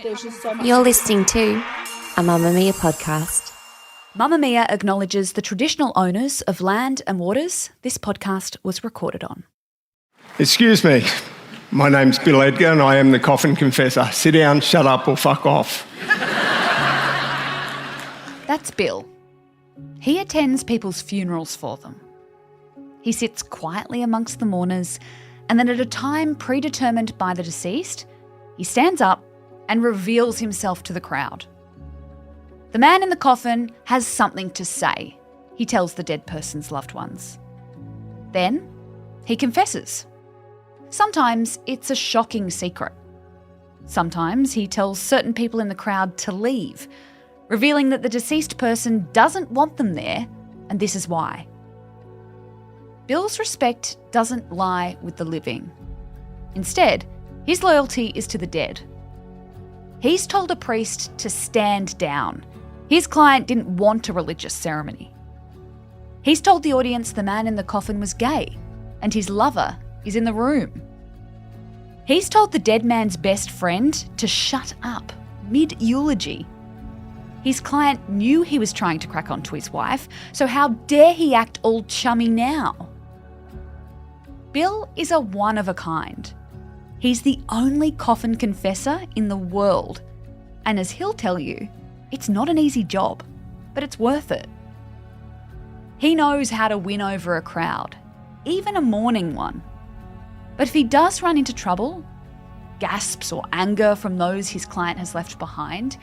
There's just so much. You're listening to a Mamamia podcast. Mamamia acknowledges the traditional owners of land and waters this podcast was recorded on. Excuse me, my name's Bill Edgar and I am the Coffin Confessor. Sit down, shut up or fuck off. That's Bill. He attends people's funerals for them. He sits quietly amongst the mourners, and then at a time predetermined by the deceased, he stands up and reveals himself to the crowd. The man in the coffin has something to say, he tells the dead person's loved ones. Then he confesses. Sometimes it's a shocking secret. Sometimes he tells certain people in the crowd to leave, revealing that the deceased person doesn't want them there, and this is why. Bill's respect doesn't lie with the living. Instead, his loyalty is to the dead. He's told a priest to stand down. His client didn't want a religious ceremony. He's told the audience the man in the coffin was gay, and his lover is in the room. He's told the dead man's best friend to shut up mid-eulogy. His client knew he was trying to crack onto his wife, so how dare he act all chummy now? Bill is a one-of-a-kind. He's the only coffin confessor in the world. And as he'll tell you, it's not an easy job, but it's worth it. He knows how to win over a crowd, even a mourning one. But if he does run into trouble, gasps or anger from those his client has left behind,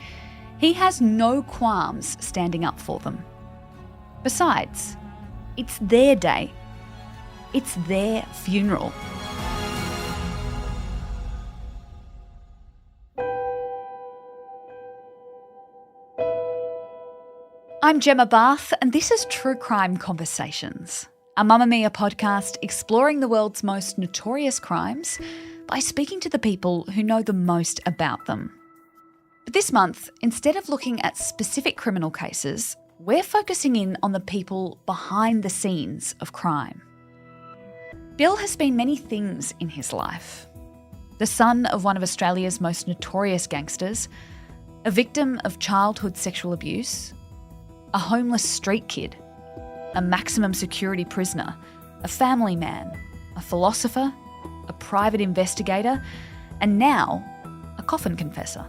he has no qualms standing up for them. Besides, it's their day. It's their funeral. I'm Gemma Barth, and this is True Crime Conversations, a Mamamia podcast exploring the world's most notorious crimes by speaking to the people who know the most about them. But this month, instead of looking at specific criminal cases, we're focusing in on the people behind the scenes of crime. Bill has been many things in his life. The son of one of Australia's most notorious gangsters, a victim of childhood sexual abuse, a homeless street kid, a maximum security prisoner, a family man, a philosopher, a private investigator, and now a coffin confessor.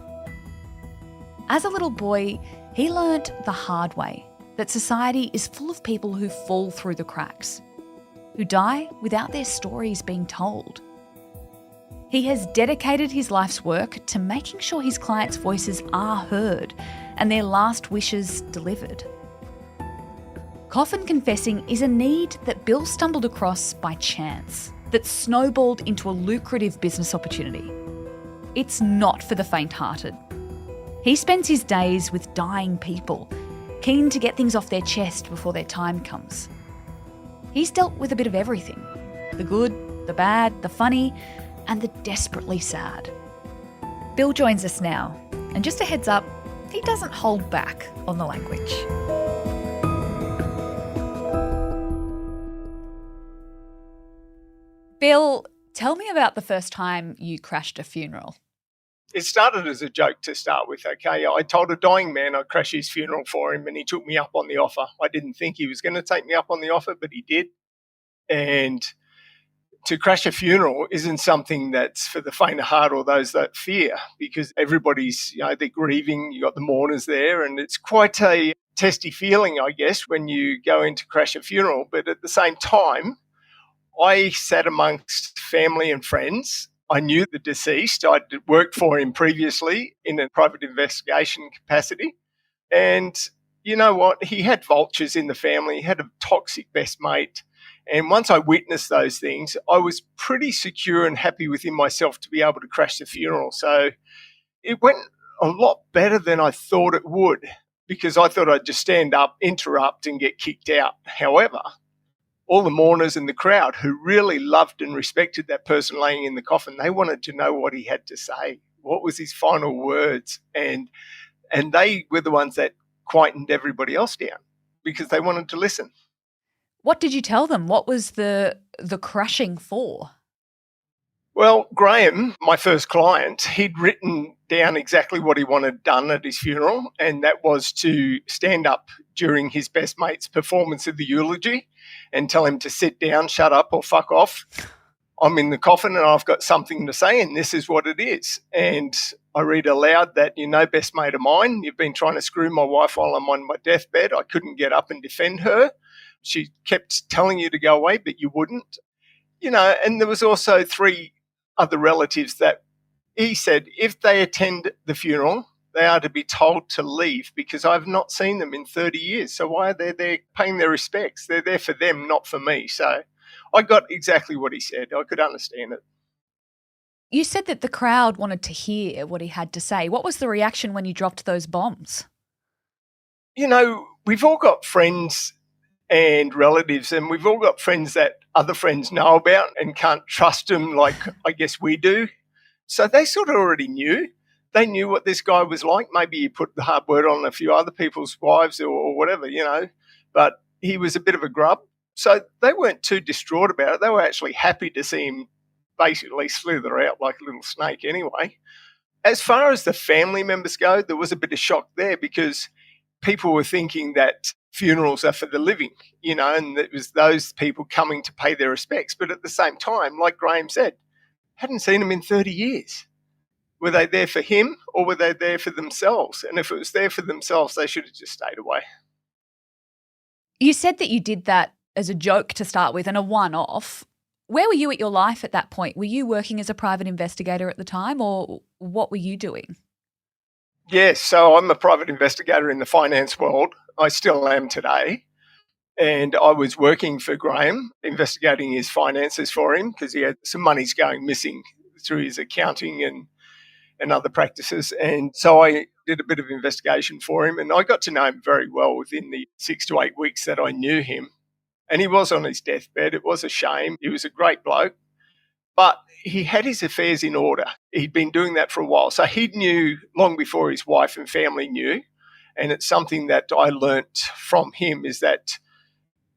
As a little boy, he learnt the hard way that society is full of people who fall through the cracks, who die without their stories being told. He has dedicated his life's work to making sure his clients' voices are heard and their last wishes delivered. Coffin confessing is a need that Bill stumbled across by chance, that snowballed into a lucrative business opportunity. It's not for the faint-hearted. He spends his days with dying people, keen to get things off their chest before their time comes. He's dealt with a bit of everything: the good, the bad, the funny, and the desperately sad. Bill joins us now, and just a heads up, he doesn't hold back on the language. Bill, tell me about the first time you crashed a funeral. It started as a joke to start with, okay? I told a dying man I'd crash his funeral for him and he took me up on the offer. I didn't think he was going to take me up on the offer, but he did. And to crash a funeral isn't something that's for the faint of heart or those that fear, because everybody's, they're grieving, you got the mourners there, and it's quite a testy feeling, I guess, when you go in to crash a funeral. But at the same time, I sat amongst family and friends. I knew the deceased. I'd worked for him previously in a private investigation capacity. And you know what? He had vultures in the family. He had a toxic best mate. And once I witnessed those things, I was pretty secure and happy within myself to be able to crash the funeral. So it went a lot better than I thought it would, because I thought I'd just stand up, interrupt and get kicked out. However, all the mourners in the crowd who really loved and respected that person laying in the coffin, they wanted to know what he had to say. What was his final words? And they were the ones that quietened everybody else down because they wanted to listen. What did you tell them? What was the crushing for? Well, Graham, my first client, he'd written down exactly what he wanted done at his funeral, and that was to stand up during his best mate's performance of the eulogy and tell him to sit down, shut up, or fuck off. I'm in the coffin and I've got something to say, and this is what it is. And I read aloud that, best mate of mine, you've been trying to screw my wife while I'm on my deathbed. I couldn't get up and defend her. She kept telling you to go away, but you wouldn't. And there was also 3 other relatives that he said if they attend the funeral, they are to be told to leave because I've not seen them in 30 years. So why are they there paying their respects? They're there for them, not for me. So I got exactly what he said. I could understand it. You said that the crowd wanted to hear what he had to say. What was the reaction when you dropped those bombs? We've all got friends and relatives, and we've all got friends that other friends know about and can't trust them like I guess we do. So they sort of already knew. They knew what this guy was like. Maybe he put the hard word on a few other people's wives or whatever, but he was a bit of a grub. So they weren't too distraught about it. They were actually happy to see him basically slither out like a little snake anyway. As far as the family members go, there was a bit of shock there because people were thinking that funerals are for the living, and it was those people coming to pay their respects. But at the same time, like Graham said, hadn't seen him in 30 years. Were they there for him or were they there for themselves? And if it was there for themselves, they should have just stayed away. You said that you did that as a joke to start with and a one-off. Where were you at your life at that point? Were you working as a private investigator at the time, or what were you doing? Yes, so I'm a private investigator in the finance world. I still am today. And I was working for Graham, investigating his finances for him because he had some monies going missing through his accounting and other practices. And so I did a bit of investigation for him, and I got to know him very well within the 6 to 8 weeks that I knew him. And he was on his deathbed. It was a shame. He was a great bloke, but he had his affairs in order. He'd been doing that for a while. So he knew long before his wife and family knew. And it's something that I learnt from him is that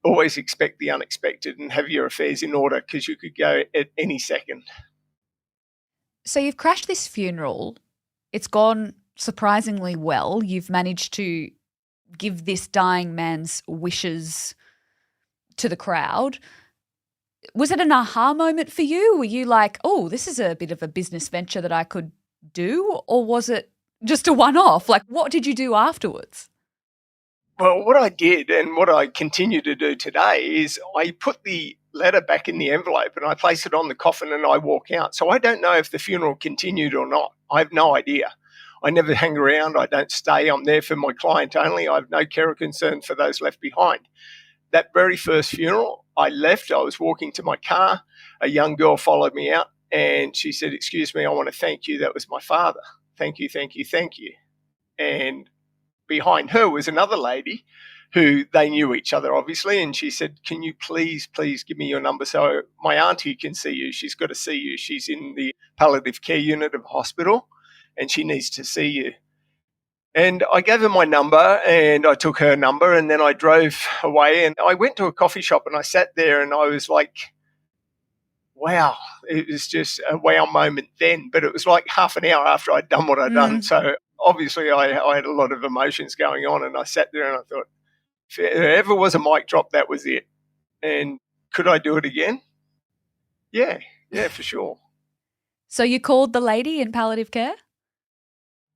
always expect the unexpected and have your affairs in order because you could go at any second. So you've crashed this funeral. It's gone surprisingly well. You've managed to give this dying man's wishes to the crowd. Was it an aha moment for you? Were you like, oh, this is a bit of a business venture that I could do? Or was it just a one-off? Like, what did you do afterwards? Well, what I did and what I continue to do today is I put the letter back in the envelope and I place it on the coffin and I walk out. So I don't know if the funeral continued or not. I have no idea. I never hang around. I don't stay. I'm there for my client only. I have no care or concern for those left behind. That very first funeral, I left. I was walking to my car. A young girl followed me out and she said, "Excuse me, I want to thank you. That was my father. Thank you, thank you, thank you." And behind her was another lady who they knew each other, obviously, and she said, "Can you please give me your number so my auntie can see you? She's got to see you. She's in the palliative care unit of a hospital and she needs to see you." And I gave her my number and I took her number and then I drove away and I went to a coffee shop and I sat there and I was like, wow, it was just a wow moment then. But it was like half an hour after I'd done what I'd done. So obviously I had a lot of emotions going on and I sat there and I thought, if there ever was a mic drop, that was it. And could I do it again? Yeah, for sure. So you called the lady in palliative care?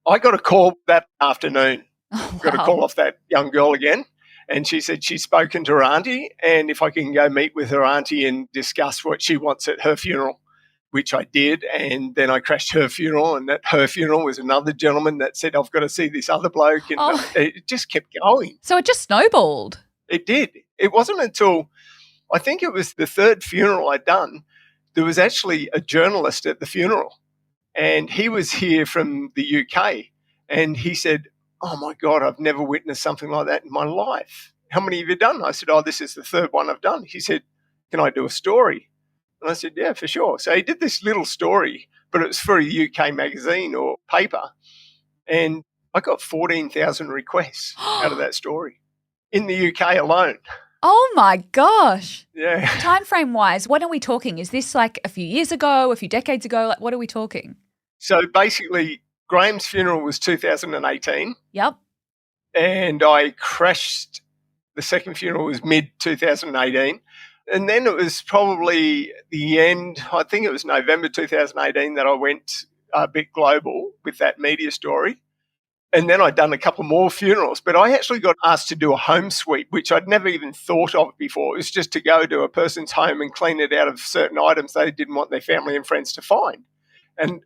I got a call that afternoon. Oh, wow. Got a call off that young girl again. And she said she's spoken to her auntie and if I can go meet with her auntie and discuss what she wants at her funeral, which I did. And then I crashed her funeral and at her funeral was another gentleman that said, "I've got to see this other bloke." And it just kept going. So it just snowballed. It did. It wasn't until I think it was the third funeral I'd done, there was actually a journalist at the funeral. And he was here from the UK and he said, "Oh my God, I've never witnessed something like that in my life. How many have you done?" I said, "Oh, this is the third one I've done." He said, "Can I do a story?" And I said, "Yeah, for sure." So he did this little story, but it was for a UK magazine or paper. And I got 14,000 requests out of that story in the UK alone. Oh my gosh. Yeah. Time frame wise, what are we talking? Is this like a few years ago, a few decades ago? Like, what are we talking? So basically, Graham's funeral was 2018. Yep. And I crashed. The second funeral was mid-2018. And then it was probably the end, I think it was November 2018 that I went a bit global with that media story. And then I'd done a couple more funerals, but I actually got asked to do a home sweep, which I'd never even thought of before. It was just to go to a person's home and clean it out of certain items they didn't want their family and friends to find. And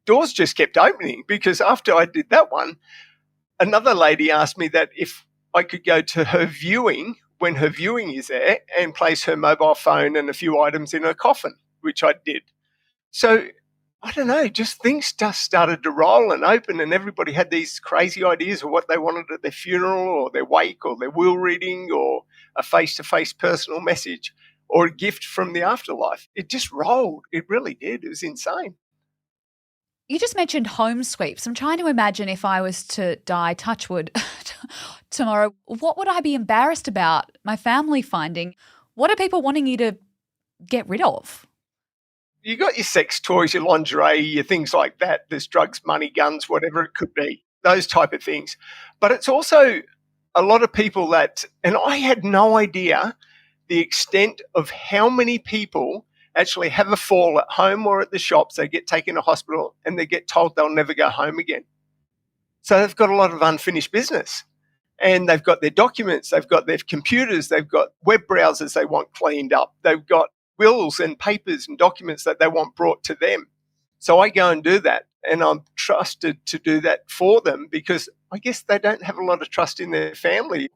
doors just kept opening, because after I did that one, another lady asked me that if I could go to her viewing when her viewing is there and place her mobile phone and a few items in her coffin, which I did. So I don't know, just things just started to roll and open, and everybody had these crazy ideas of what they wanted at their funeral or their wake or their will reading or a face-to-face personal message or a gift from the afterlife. It just rolled. It really did. It was insane. You just mentioned home sweeps. I'm trying to imagine if I was to die, touch wood, tomorrow, what would I be embarrassed about my family finding? What are people wanting you to get rid of? You got your sex toys, your lingerie, your things like that. There's drugs, money, guns, whatever it could be, those type of things. But it's also a lot of people that, and I had no idea the extent of how many people actually have a fall at home or at the shops. They get taken to hospital and they get told they'll never go home again. So they've got a lot of unfinished business. And they've got their documents, they've got their computers, they've got web browsers they want cleaned up, they've got wills and papers and documents that they want brought to them. So I go and do that, and I'm trusted to do that for them because I guess they don't have a lot of trust in their family.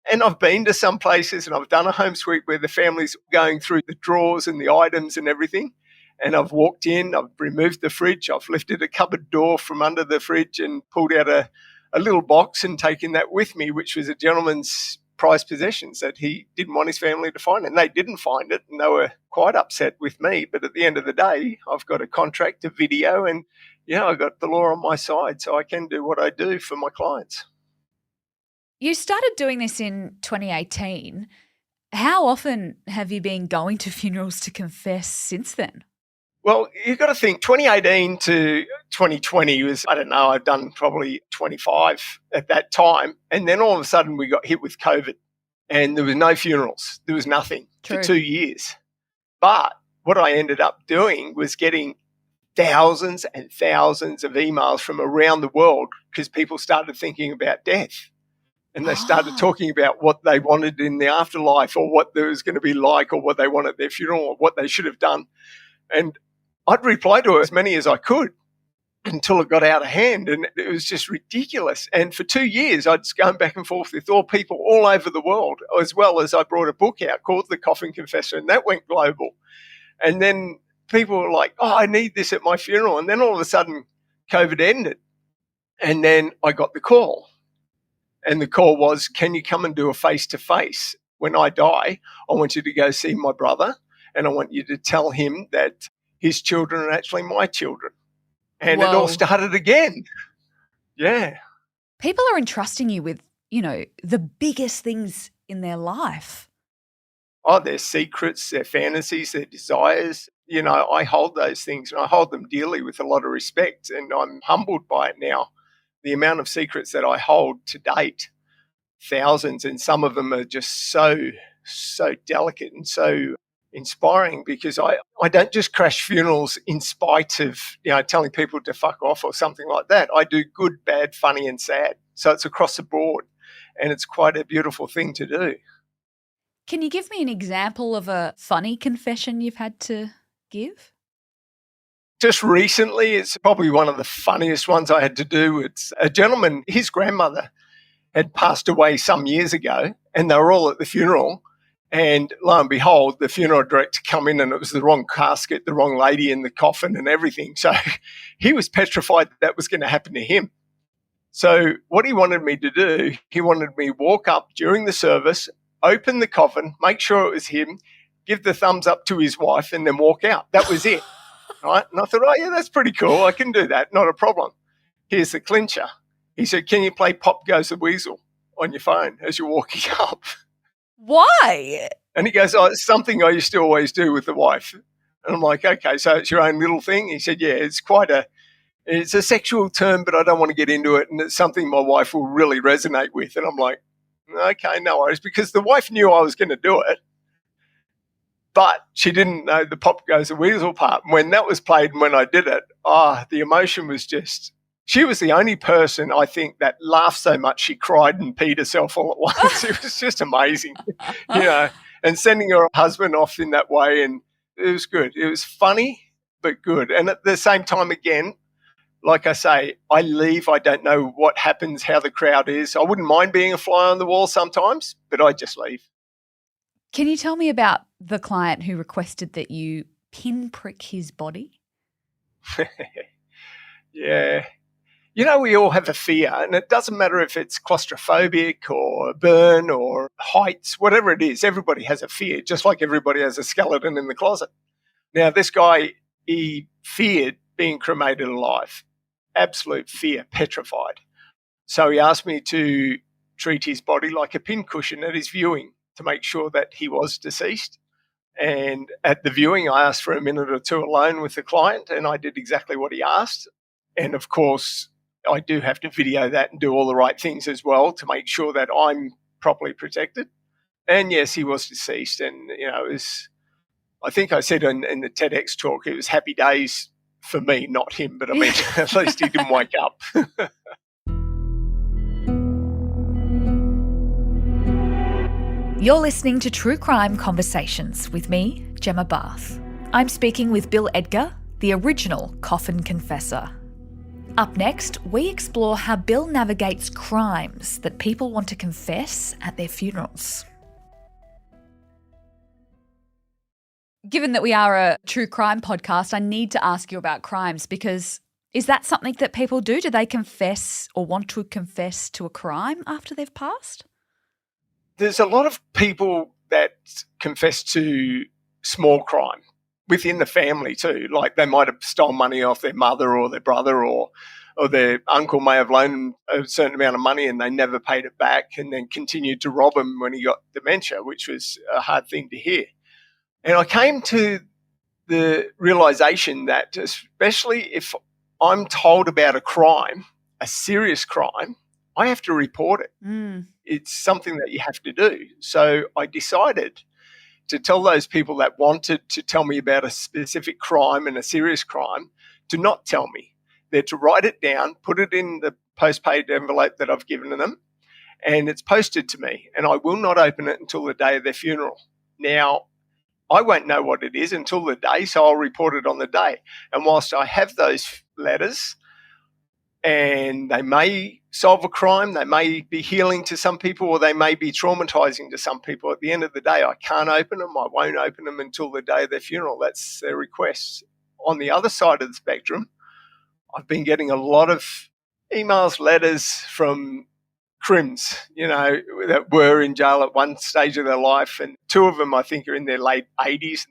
And I've been to some places and I've done a home sweep where the family's going through the drawers and the items and everything. And I've walked in, I've removed the fridge, I've lifted a cupboard door from under the fridge and pulled out a little box and taken that with me, which was a gentleman's prized possessions that he didn't want his family to find. And they didn't find it, and they were quite upset with me. But at the end of the day, I've got a contract, a video, and I've got the law on my side, so I can do what I do for my clients. You started doing this in 2018. How often have you been going to funerals to confess since then? Well, you've got to think 2018 to 2020 was, I don't know, I've done probably 25 at that time. And then all of a sudden we got hit with COVID and there was no funerals. There was nothing for 2 years. But what I ended up doing was getting thousands and thousands of emails from around the world because people started thinking about death. And they started talking about what they wanted in the afterlife or what there was going to be like or what they wanted at their funeral or what they should have done. And I'd reply to as many as I could until it got out of hand, and it was just ridiculous. And for 2 years, I'd just gone back and forth with all people all over the world, as well as I brought a book out called The Coffin Confessor, and that went global. And then people were like, oh, I need this at my funeral. And then all of a sudden, COVID ended. And then I got the call. And the call was, can you come and do a face-to-face? When I die, I want you to go see my brother, and I want you to tell him that his children are actually my children. And It all started again. Yeah. People are entrusting you with, the biggest things in their life. Oh, their secrets, their fantasies, their desires. I hold those things and I hold them dearly with a lot of respect, and I'm humbled by it now. The amount of secrets that I hold to date, thousands, and some of them are just so delicate and so inspiring, because I don't just crash funerals in spite of telling people to fuck off or something like that. I do good, bad, funny and sad. So it's across the board, and it's quite a beautiful thing to do. Can you give me an example of a funny confession you've had to give? Just recently, it's probably one of the funniest ones I had to do. It's a gentleman, his grandmother had passed away some years ago, and they were all at the funeral. And lo and behold, the funeral director come in and it was the wrong casket, the wrong lady in the coffin and everything. So he was petrified that was going to happen to him. So what he wanted me to do, he wanted me to walk up during the service, open the coffin, make sure it was him, give the thumbs up to his wife, and then walk out. That was it. Right? And I thought, oh, yeah, that's pretty cool. I can do that. Not a problem. Here's the clincher. He said, can you play Pop Goes the Weasel on your phone as you're walking up? Why? And he goes, oh, it's something I used to always do with the wife. And I'm like, okay, so it's your own little thing? He said, yeah, it's quite a It's a sexual term, but I don't want to get into it. And it's something my wife will really resonate with. And I'm like, okay, no worries. Because the wife knew I was going to do it, but she didn't know the Pop Goes the Weasel part. And when that was played and when I did it, the emotion was just, she was the only person, I think, that laughed so much she cried and peed herself all at once. It was just amazing, and sending her husband off in that way. And it was good. It was funny, but good. And at the same time, again, like I say, I leave. I don't know what happens, how the crowd is. I wouldn't mind being a fly on the wall sometimes, but I just leave. Can you tell me about the client who requested that you pinprick his body? Yeah. We all have a fear, and it doesn't matter if it's claustrophobic or a burn or heights, whatever it is. Everybody has a fear, just like everybody has a skeleton in the closet. Now, this guy, he feared being cremated alive. Absolute fear, petrified. So he asked me to treat his body like a pincushion at his viewing to make sure that he was deceased. And at the viewing, I asked for a minute or two alone with the client, and I did exactly what he asked. And of course, I do have to video that and do all the right things as well to make sure that I'm properly protected. And yes, he was deceased. And, it was, I think I said in the TEDx talk, it was happy days for me, not him. But I mean, at least he didn't wake up. You're listening to True Crime Conversations with me, Gemma Bath. I'm speaking with Bill Edgar, the original Coffin Confessor. Up next, we explore how Bill navigates crimes that people want to confess at their funerals. Given that we are a true crime podcast, I need to ask you about crimes, because is that something that people do? Do they confess or want to confess to a crime after they've passed? There's a lot of people that confess to small crime within the family too. Like they might have stolen money off their mother or their brother, or their uncle may have loaned them a certain amount of money and they never paid it back, and then continued to rob him when he got dementia, which was a hard thing to hear. And I came to the realization that especially if I'm told about a crime, a serious crime, I have to report it. It's something that you have to do. So I decided to tell those people that wanted to tell me about a specific crime and a serious crime to not tell me. They're to write it down, put it in the postpaid envelope that I've given them, and it's posted to me, and I will not open it until the day of their funeral. Now, I won't know what it is until the day, so I'll report it on the day. And whilst I have those letters, and they may solve a crime, they may be healing to some people, or they may be traumatizing to some people, at the end of the day, I can't open them. I won't open them until the day of their funeral. That's their request. On the other side of the spectrum, I've been getting a lot of emails, letters from crims, that were in jail at one stage of their life. And two of them, I think, are in their late 80s.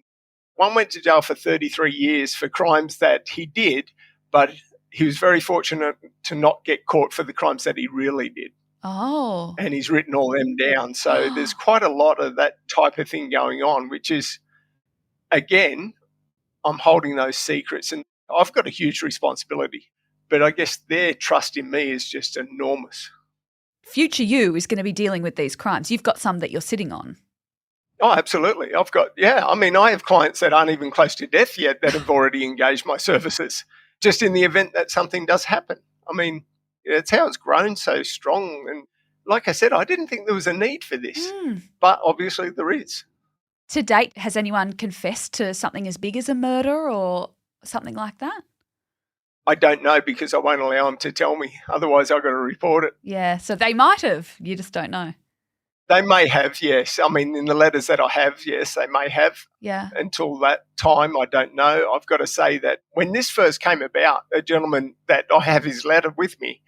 One went to jail for 33 years for crimes that he did, but he was very fortunate to not get caught for the crimes that he really did. Oh. And he's written all them down. So there's quite a lot of that type of thing going on, which is, again, I'm holding those secrets, and I've got a huge responsibility. But I guess their trust in me is just enormous. Future you is going to be dealing with these crimes. You've got some that you're sitting on. Oh, absolutely. I have clients that aren't even close to death yet that have already engaged my services, just in the event that something does happen. I mean, it's how it's grown so strong. And like I said, I didn't think there was a need for this, but obviously there is. To date, has anyone confessed to something as big as a murder or something like that? I don't know, because I won't allow them to tell me. Otherwise, I've got to report it. Yeah, so they might have. You just don't know. They may have, yes. I mean, in the letters that I have, yes, they may have. Yeah. Until that time, I don't know. I've got to say that when this first came about, a gentleman that I have his letter with me,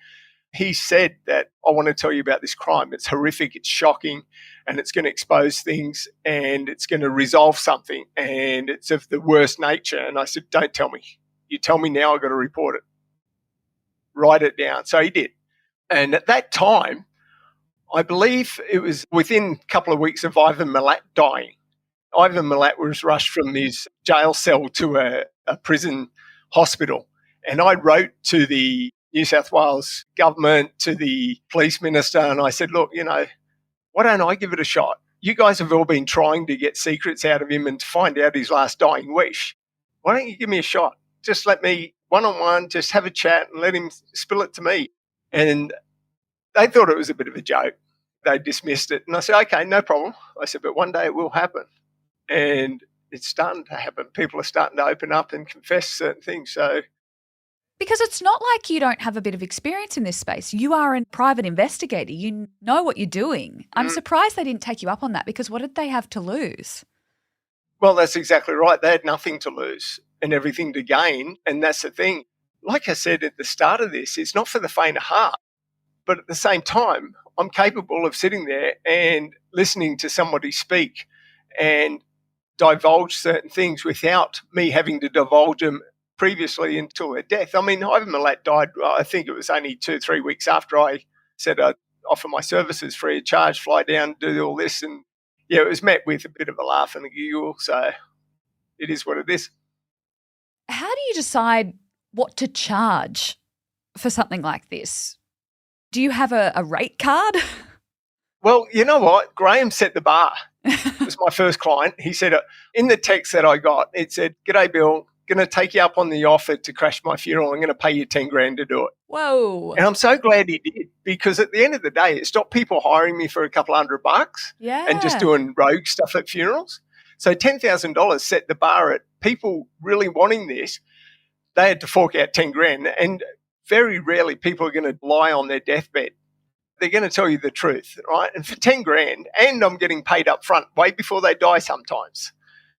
he said that, I want to tell you about this crime. It's horrific, it's shocking, and it's going to expose things, and it's going to resolve something, and it's of the worst nature. And I said, don't tell me. You tell me now, I've got to report it. Write it down. So he did. And at that time, I believe it was within a couple of weeks of Ivan Milat dying. Ivan Milat was rushed from his jail cell to a prison hospital, And I wrote to the New South Wales government, to the police minister, and I said, look, why don't I give it a shot? You guys have all been trying to get secrets out of him and to find out his last dying wish. Why don't you give me a shot? Just let me one-on-one, just have a chat and let him spill it to me. And they thought it was a bit of a joke. They dismissed it. And I said, okay, no problem. I said, but one day it will happen. And it's starting to happen. People are starting to open up and confess certain things. So, because it's not like you don't have a bit of experience in this space. You are a private investigator. You know what you're doing. I'm surprised they didn't take you up on that, because what did they have to lose? Well, that's exactly right. They had nothing to lose and everything to gain. And that's the thing. Like I said at the start of this, it's not for the faint of heart. But at the same time, I'm capable of sitting there and listening to somebody speak and divulge certain things without me having to divulge them previously until their death. I mean, Ivan Milat died, I think it was only 2-3 weeks after I said I'd offer my services free of charge, fly down, do all this. And yeah, it was met with a bit of a laugh and a giggle. So it is what it is. How do you decide what to charge for something like this? Do you have a rate card? Well, you know what? Graham set the bar. It was my first client. He said, in the text that I got, it said, "G'day, Bill. Going to take you up on the offer to crash my funeral. I'm going to pay you 10 grand to do it." Whoa. And I'm so glad he did, because at the end of the day, it stopped people hiring me for a couple $100 and just doing rogue stuff at funerals. So $10,000 set the bar at people really wanting this. They had to fork out 10 grand. And very rarely people are going to lie on their deathbed. They're going to tell you the truth, right? And for 10 grand, and I'm getting paid up front way before they die sometimes.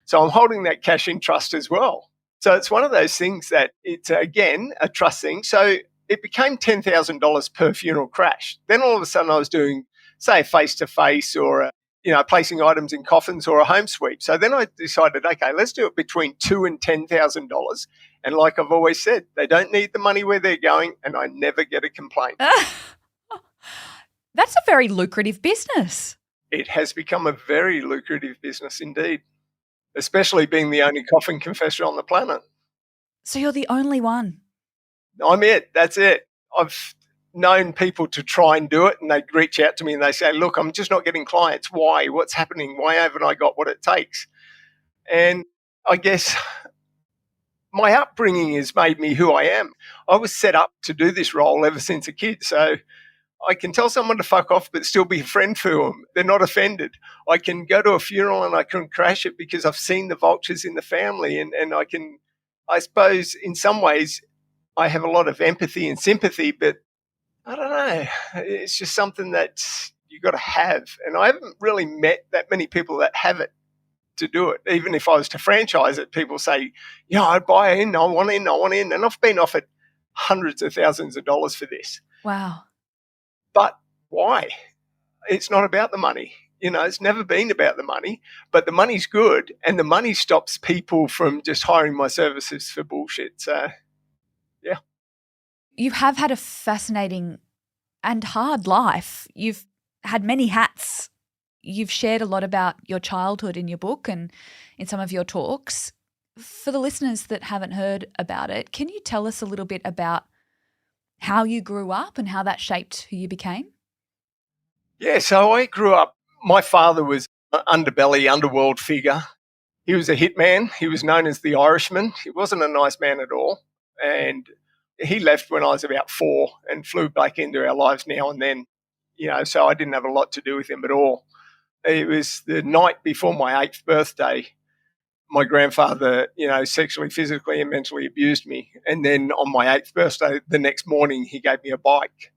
So I'm holding that cash in trust as well. So it's one of those things that it's, again, a trust thing. So it became $10,000 per funeral crash. Then all of a sudden I was doing, say, a face-to-face or, placing items in coffins or a home sweep. So then I decided, okay, let's do it between $2,000 and $10,000. And like I've always said, they don't need the money where they're going, and I never get a complaint. That's a very lucrative business. It has become a very lucrative business indeed, especially being the only coffin confessor on the planet. So you're the only one? I'm it. That's it. I've known people to try and do it, and they reach out to me and they say, look, I'm just not getting clients. Why? What's happening? Why haven't I got what it takes? And I guess my upbringing has made me who I am. I was set up to do this role ever since a kid. So I can tell someone to fuck off but still be a friend for them. They're not offended. I can go to a funeral and I can crash it because I've seen the vultures in the family, and I suppose in some ways I have a lot of empathy and sympathy, but I don't know. It's just something that you got to have. And I haven't really met that many people that have it to do it. Even if I was to franchise it, people say, I'd buy in, I want in. And I've been offered hundreds of thousands of dollars for this. Wow. But why? It's not about the money. It's never been about the money, but the money's good, and the money stops people from just hiring my services for bullshit. So, yeah. You have had a fascinating and hard life. You've had many hats. You've shared a lot about your childhood in your book and in some of your talks. For the listeners that haven't heard about it, can you tell us a little bit about how you grew up and how that shaped who you became? Yeah, so I grew up, my father was an underworld figure. He was a hitman. He was known as the Irishman. He wasn't a nice man at all. And he left when I was about 4 and flew back into our lives now and then, so I didn't have a lot to do with him at all. It was the night before my 8th birthday. My grandfather, sexually, physically and mentally abused me. And then on my 8th birthday, the next morning, he gave me a bike.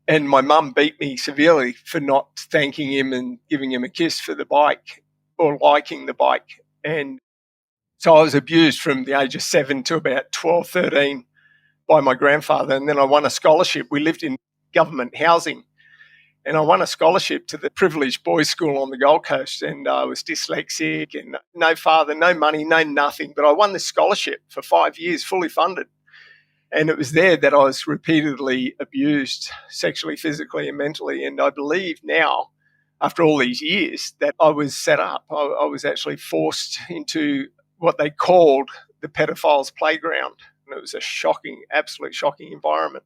And my mum beat me severely for not thanking him and giving him a kiss for the bike or liking the bike. And so I was abused from the age of 7 to about 12, 13 by my grandfather. And then I won a scholarship. We lived in government housing. And I won a scholarship to the privileged boys' school on the Gold Coast, and I was dyslexic and no father, no money, no nothing. But I won this scholarship for 5 years, fully funded. And it was there that I was repeatedly abused sexually, physically and mentally. And I believe now, after all these years, that I was set up. I was actually forced into what they called the pedophile's playground. It was a shocking, absolute shocking environment.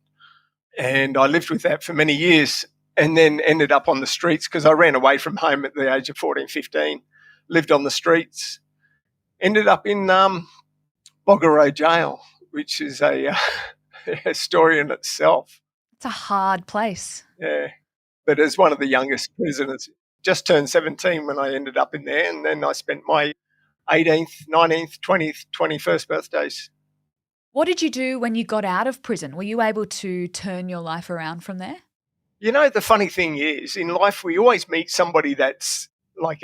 And I lived with that for many years and then ended up on the streets because I ran away from home at the age of 14, 15, lived on the streets, ended up in Boggarrow Jail, which is a story in itself. It's a hard place. Yeah. But as one of the youngest prisoners, just turned 17 when I ended up in there, and then I spent my 18th, 19th, 20th, 21st birthdays. What did you do when you got out of prison? Were you able to turn your life around from there? You know, the funny thing is, in life we always meet somebody that's like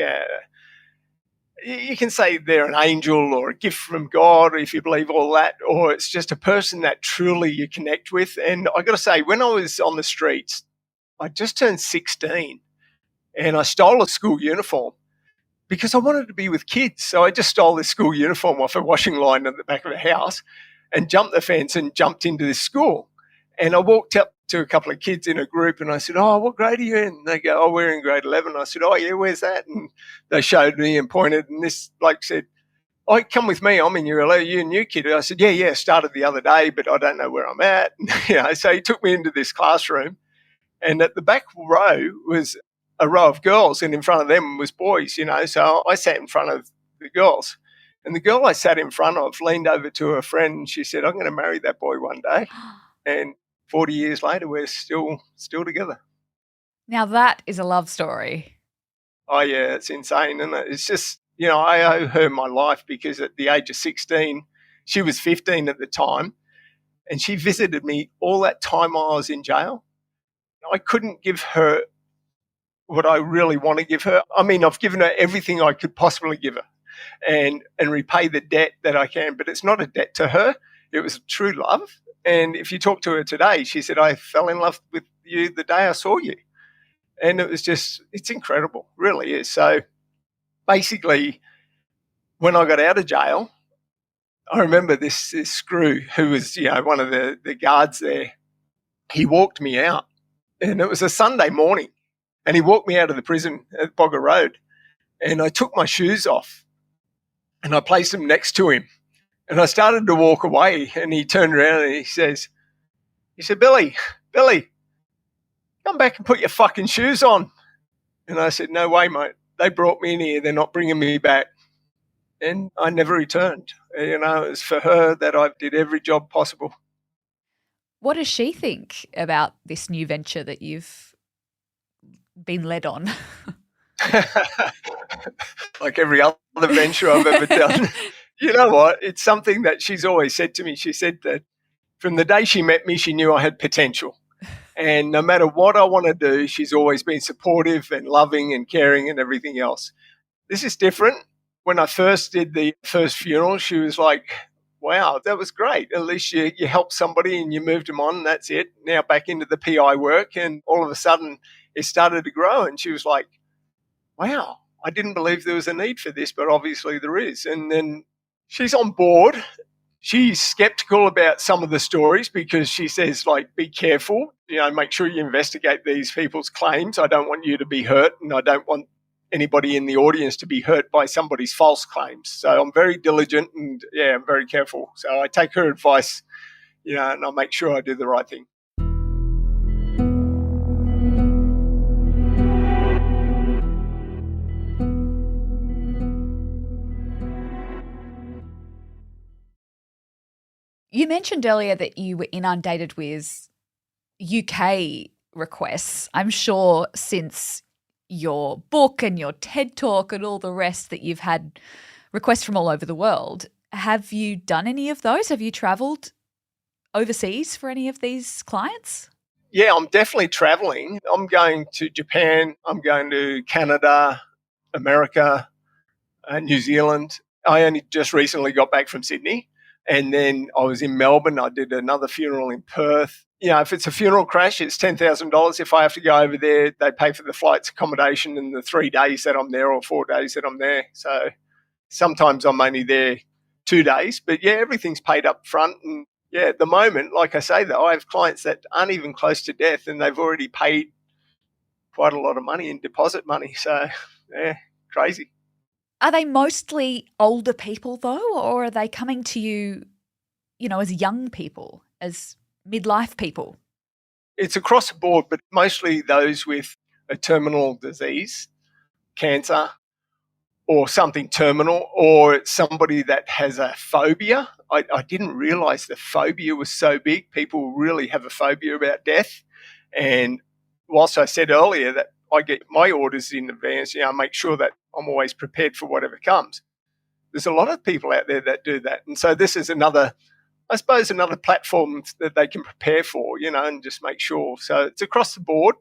you can say they're an angel or a gift from God, if you believe all that, or it's just a person that truly you connect with. And I got to say, when I was on the streets, I just turned 16 and I stole a school uniform because I wanted to be with kids. So I just stole this school uniform off a washing line at the back of a house and jumped the fence and jumped into this school. And I walked up to a couple of kids in a group and I said, "Oh, what grade are you in?" And they go, "Oh, we're in grade 11. I said, "Oh, yeah, where's that?" And they showed me and pointed, and this bloke said, "Oh, come with me. I'm in year 11. You a new kid?" And I said, yeah, started the other day, but I don't know where I'm at. And, so he took me into this classroom, and at the back row was a row of girls, and in front of them was boys, So I sat in front of the girls. And the girl I sat in front of leaned over to her friend and she said, "I'm going to marry that boy one day." And 40 years later, we're still together. Now that is a love story. Oh, yeah, it's insane, isn't it? It's just, I owe her my life because at the age of 16, she was 15 at the time, and she visited me all that time I was in jail. I couldn't give her what I really want to give her. I mean, I've given her everything I could possibly give her and repay the debt that I can, but it's not a debt to her. It was true love. And if you talk to her today, she said, "I fell in love with you the day I saw you." And it was just, it's incredible, really is. So basically, when I got out of jail, I remember this screw who was, one of the guards there. He walked me out, and it was a Sunday morning, and he walked me out of the prison at Bogger Road, and I took my shoes off, and I placed them next to him, and I started to walk away, and he turned around and he said, Billy, come back and put your fucking shoes on. And I said, "No way, mate. They brought me in here. They're not bringing me back." And I never returned. It was for her that I did every job possible. What does she think about this new venture that you've been led on? Like every other venture I've ever done. You know what? It's something that she's always said to me. She said that from the day she met me, she knew I had potential. And no matter what I want to do, she's always been supportive and loving and caring and everything else. This is different. When I first did the first funeral, she was like, "Wow, that was great. At least you helped somebody and you moved them on, and that's it. Now back into the PI work." And all of a sudden it started to grow. And she was like, "Wow, I didn't believe there was a need for this, but obviously there is." And then she's on board. She's skeptical about some of the stories because she says, like, be careful, make sure you investigate these people's claims. I don't want you to be hurt, and I don't want anybody in the audience to be hurt by somebody's false claims. So I'm very diligent and, I'm very careful. So I take her advice, and I make sure I do the right thing. You mentioned earlier that you were inundated with UK requests. I'm sure since your book and your TED Talk and all the rest that you've had requests from all over the world. Have you done any of those? Have you travelled overseas for any of these clients? Yeah, I'm definitely travelling. I'm going to Japan. I'm going to Canada, America, New Zealand. I only just recently got back from Sydney. And then I was in Melbourne. I did another funeral in Perth. If it's a funeral crash, it's $10,000. If I have to go over there, they pay for the flights, accommodation, and the 3 days that I'm there or 4 days that I'm there. So sometimes I'm only there 2 days. But, everything's paid up front. And, at the moment, like I say, though, I have clients that aren't even close to death and they've already paid quite a lot of money in deposit money. So, crazy. Are they mostly older people, though, or are they coming to you as young people, as midlife people? It's across the board, but mostly those with a terminal disease, cancer, or something terminal, or it's somebody that has a phobia. I didn't realize the phobia was so big. People really have a phobia about death. And whilst I said earlier that I get my orders in advance, make sure that I'm always prepared for whatever comes. There's a lot of people out there that do that. And so this is another platform that they can prepare for, and just make sure. So it's across the board.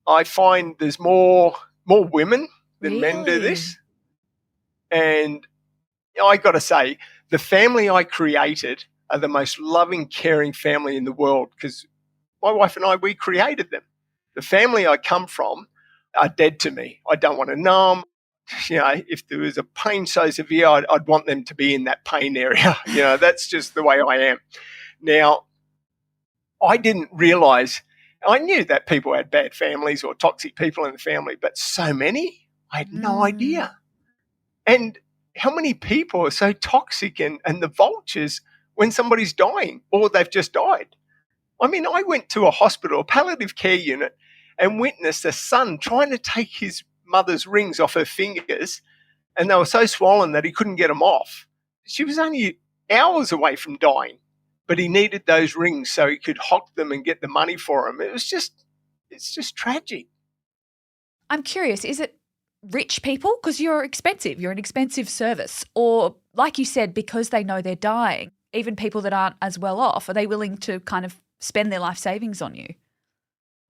I find there's more women than men do this. And I got to say, the family I created are the most loving, caring family in the world, because my wife and I, we created them. The family I come from are dead to me. I don't want to know them. If there was a pain so severe, I'd want them to be in that pain area. That's just the way I am. Now, I didn't realize, I knew that people had bad families or toxic people in the family, but so many, I had no idea. And how many people are so toxic and the vultures when somebody's dying or they've just died? I mean, I went to a hospital, a palliative care unit, and witnessed a son trying to take his mother's rings off her fingers, and they were so swollen that he couldn't get them off. She was only hours away from dying, but he needed those rings so he could hock them and get the money for them. It's just tragic. I'm curious, is it rich people? Because you're expensive. You're an expensive service. Or, like you said, because they know they're dying, even people that aren't as well off, are they willing to kind of spend their life savings on you?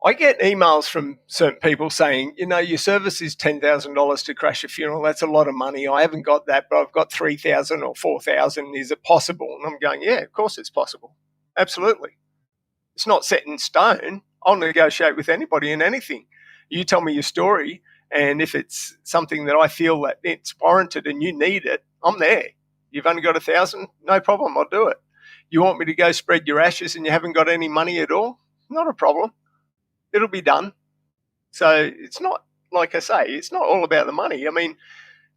I get emails from certain people saying, your service is $10,000 to crash a funeral. That's a lot of money. I haven't got that, but I've got $3,000 or $4,000. Is it possible? And I'm going, yeah, of course it's possible. Absolutely. It's not set in stone. I'll negotiate with anybody and anything. You tell me your story, and if it's something that I feel that it's warranted and you need it, I'm there. You've only got $1,000? No problem, I'll do it. You want me to go spread your ashes and you haven't got any money at all? Not a problem. It'll be done. So it's not, like I say, it's not all about the money. I mean,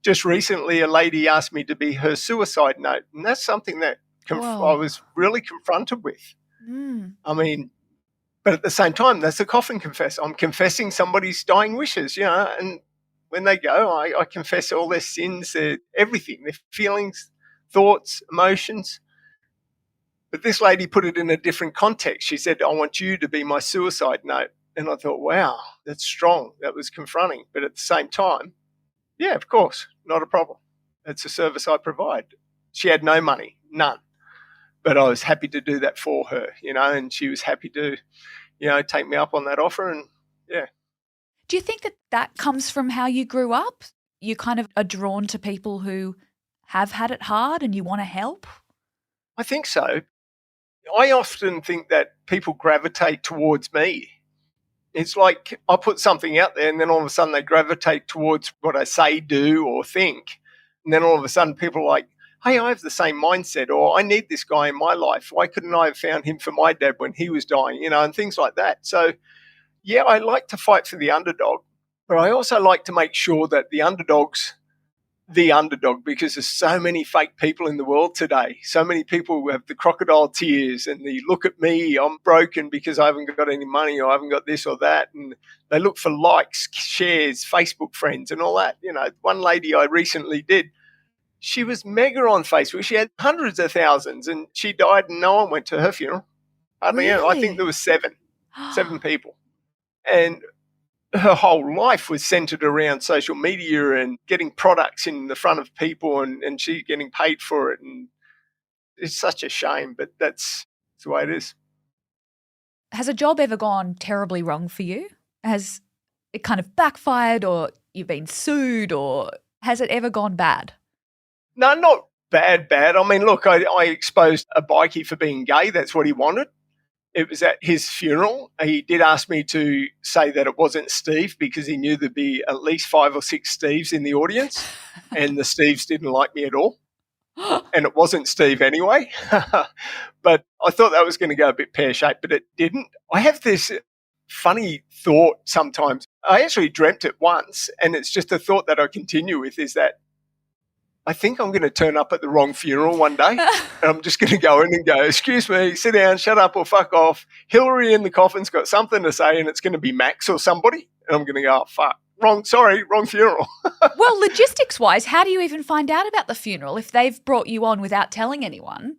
just recently a lady asked me to be her suicide note, and that's something that I was really confronted with. I mean, but at the same time, that's a coffin confessor. I'm confessing somebody's dying wishes, and when they go, I confess all their sins, everything, their feelings, thoughts, emotions. But this lady put it in a different context. She said, I want you to be my suicide note. And I thought, wow, that's strong. That was confronting. But at the same time, yeah, of course, not a problem. It's a service I provide. She had no money, none. But I was happy to do that for her, and she was happy to, take me up on that offer. And yeah. Do you think that comes from how you grew up? You kind of are drawn to people who have had it hard and you want to help? I think so. I often think that people gravitate towards me. It's like I put something out there and then all of a sudden they gravitate towards what I say, do, or think. And then all of a sudden people are like, hey, I have the same mindset, or I need this guy in my life. Why couldn't I have found him for my dad when he was dying, and things like that. So, yeah, I like to fight for the underdog, but I also like to make sure that the underdog's the underdog, because there's so many fake people in the world today. So many people who have the crocodile tears and the look at me, I'm broken because I haven't got any money or I haven't got this or that. And they look for likes, shares, Facebook friends and all that. One lady I recently did, she was mega on Facebook. She had hundreds of thousands and she died and no one went to her funeral. Hardly anyone. I think there was seven people. And her whole life was centered around social media and getting products in the front of people and she getting paid for it. And it's such a shame, but that's the way it is. Has a job ever gone terribly wrong for you? Has it kind of backfired, or you've been sued, or has it ever gone bad? No, not bad. I mean, look, I exposed a bikie for being gay. That's what he wanted. It was at his funeral. He did ask me to say that it wasn't Steve because he knew there'd be at least 5 or 6 Steves in the audience, and the Steves didn't like me at all. And it wasn't Steve anyway. But I thought that was going to go a bit pear-shaped, but it didn't. I have this funny thought sometimes. I actually dreamt it once, and it's just a thought that I continue with, is that I think I'm going to turn up at the wrong funeral one day, and I'm just going to go in and go, excuse me, sit down, shut up or fuck off. Hillary in the coffin's got something to say, and it's going to be Max or somebody. And I'm going to go, oh, fuck, wrong funeral. Well, logistics-wise, how do you even find out about the funeral if they've brought you on without telling anyone?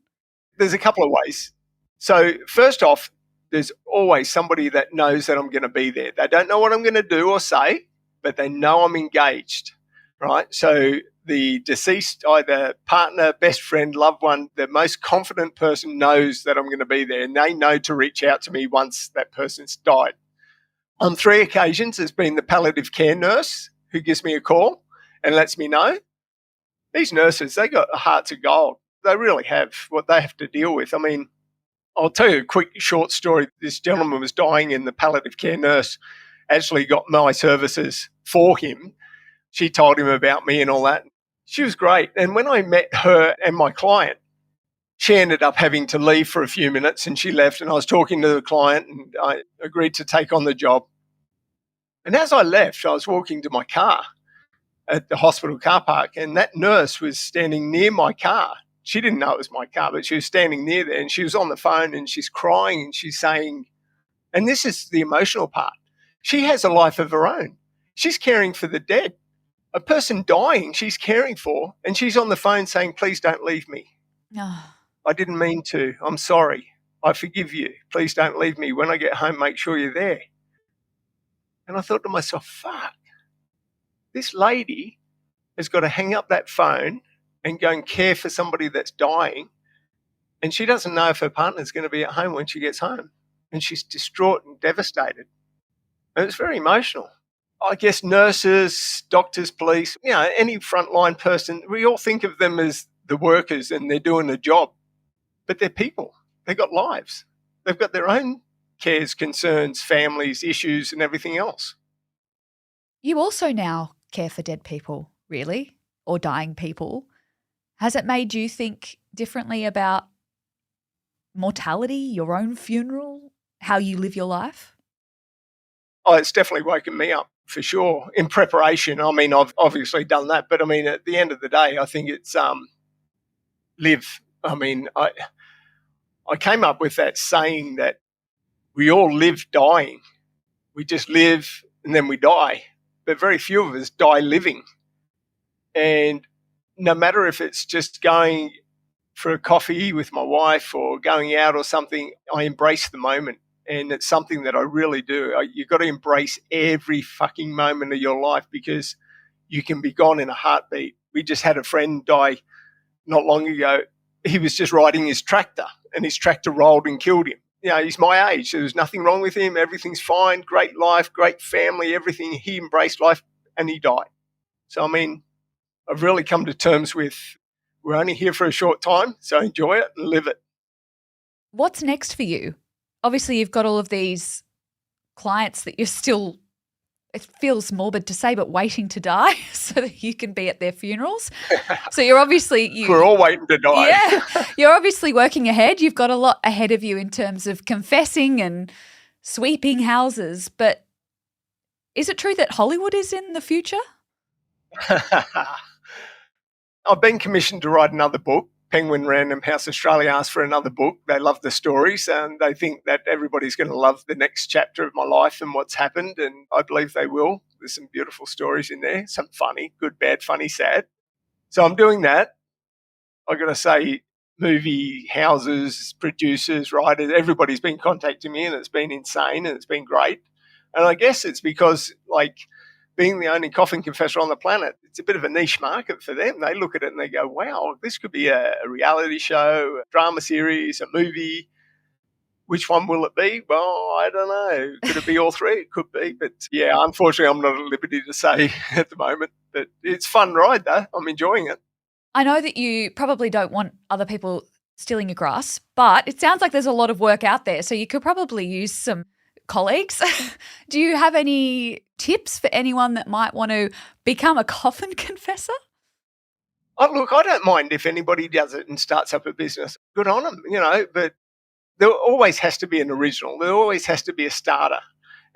There's a couple of ways. So first off, there's always somebody that knows that I'm going to be there. They don't know what I'm going to do or say, but they know I'm engaged, right? So the deceased, either partner, best friend, loved one, the most confident person knows that I'm going to be there, and they know to reach out to me once that person's died. On 3 occasions, there's been the palliative care nurse who gives me a call and lets me know. These nurses, they got hearts of gold. They really have what they have to deal with. I mean, I'll tell you a quick short story. This gentleman was dying and the palliative care nurse actually got my services for him. She told him about me and all that. She was great. And when I met her and my client, she ended up having to leave for a few minutes and she left, and I was talking to the client and I agreed to take on the job. And as I left, I was walking to my car at the hospital car park, and that nurse was standing near my car. She didn't know it was my car, but she was standing near there, and she was on the phone and she's crying and she's saying, and this is the emotional part, she has a life of her own. She's caring for the dead. A person dying she's caring for, and she's on the phone saying, please don't leave me. Oh. I didn't mean to. I'm sorry. I forgive you. Please don't leave me. When I get home, make sure you're there. And I thought to myself, fuck, this lady has got to hang up that phone and go and care for somebody that's dying, and she doesn't know if her partner's going to be at home when she gets home. And she's distraught and devastated. And it's very emotional. I guess nurses, doctors, police, any frontline person, we all think of them as the workers and they're doing a job. But they're people. They've got lives. They've got their own cares, concerns, families, issues, and everything else. You also now care for dead people, really, or dying people. Has it made you think differently about mortality, your own funeral, how you live your life? Oh, it's definitely woken me up, for sure. In preparation, I mean, I've obviously done that, but I mean, at the end of the day, I think it's live. I mean, I came up with that saying that we all live dying. We just live and then we die. But very few of us die living. And no matter if it's just going for a coffee with my wife or going out or something, I embrace the moment. And it's something that I really do. You've got to embrace every fucking moment of your life, because you can be gone in a heartbeat. We just had a friend die not long ago. He was just riding his tractor and his tractor rolled and killed him. He's my age. There was nothing wrong with him. Everything's fine. Great life, great family, everything. He embraced life and he died. So, I mean, I've really come to terms with we're only here for a short time, so enjoy it and live it. What's next for you? Obviously, you've got all of these clients that you're still, it feels morbid to say, but waiting to die so that you can be at their funerals. So you're obviously... We're all waiting to die. Yeah. You're obviously working ahead. You've got a lot ahead of you in terms of confessing and sweeping houses. But is it true that Hollywood is in the future? I've been commissioned to write another book. Penguin Random House Australia asked for another book. They love the stories and they think that everybody's going to love the next chapter of my life and what's happened, and I believe they will. There's some beautiful stories in there, some funny, good, bad, funny, sad. So I'm doing that. I've got to say, movie houses, producers, writers, everybody's been contacting me and it's been insane and it's been great. And I guess it's because, being the only coffin confessor on the planet, it's a bit of a niche market for them. They look at it and they go, wow, this could be a reality show, a drama series, a movie. Which one will it be? Well, I don't know. Could it be all three? It could be. But yeah, unfortunately, I'm not at liberty to say at the moment. But it's a fun ride, though. I'm enjoying it. I know that you probably don't want other people stealing your grass, but it sounds like there's a lot of work out there. So you could probably use some colleagues. Do you have any tips for anyone that might want to become a coffin confessor? Oh, look, I don't mind if anybody does it and starts up a business. Good on them, but there always has to be an original. There always has to be a starter.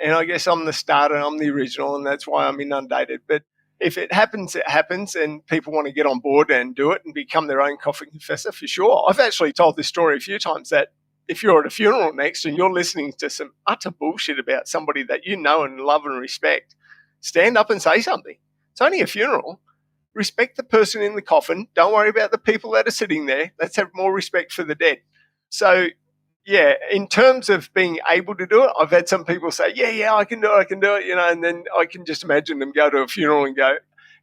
And I guess I'm the starter, I'm the original, and that's why I'm inundated. But if it happens, it happens, and people want to get on board and do it and become their own Coffin Confessor, for sure. I've actually told this story a few times, that if you're at a funeral next and you're listening to some utter bullshit about somebody that you know and love and respect, stand up and say something. It's only a funeral. Respect the person in the coffin. Don't worry about the people that are sitting there. Let's have more respect for the dead. So, yeah, in terms of being able to do it, I've had some people say, yeah, I can do it, you know, and then I can just imagine them go to a funeral and go,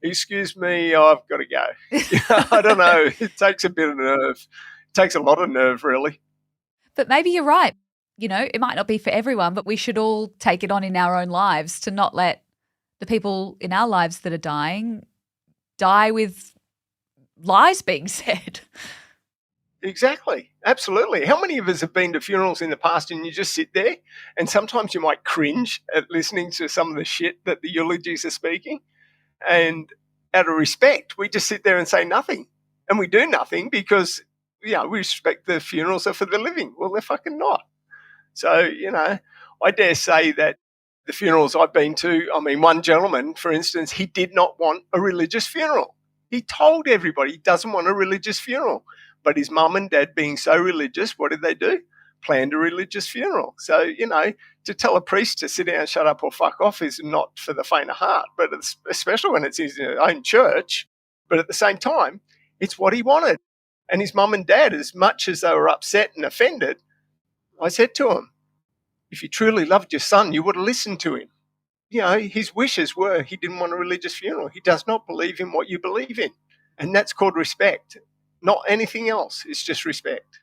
excuse me, I've got to go. I don't know. It takes a bit of nerve. It takes a lot of nerve, really. But maybe you're right. You know, it might not be for everyone, but we should all take it on in our own lives to not let the people in our lives that are dying die with lies being said. Exactly. Absolutely. How many of us have been to funerals in the past and you just sit there and sometimes you might cringe at listening to some of the shit that the eulogies are speaking, and out of respect, we just sit there and say nothing, and we do nothing because, you know, we respect the funerals are for the living. Well, they're fucking not. So, you know, I dare say that the funerals I've been to, I mean, one gentleman, for instance, he did not want a religious funeral. He told everybody he doesn't want a religious funeral. But his mum and dad, being so religious, what did they do? Planned a religious funeral. So, you know, to tell a priest to sit down, shut up or fuck off is not for the faint of heart, but it's, especially when it's his own church. But at the same time, it's what he wanted. And his mum and dad, as much as they were upset and offended, I said to him, if you truly loved your son, you would have listened to him. You know, his wishes were he didn't want a religious funeral. He does not believe in what you believe in. And that's called respect. Not anything else. It's just respect.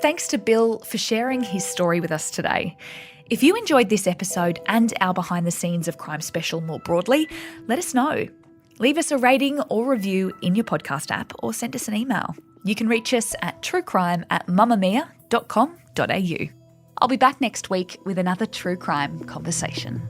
Thanks to Bill for sharing his story with us today. If you enjoyed this episode and our behind the scenes of Crime Special more broadly, let us know. Leave us a rating or review in your podcast app or send us an email. You can reach us at truecrime@mamamia.com.au. I'll be back next week with another true crime conversation.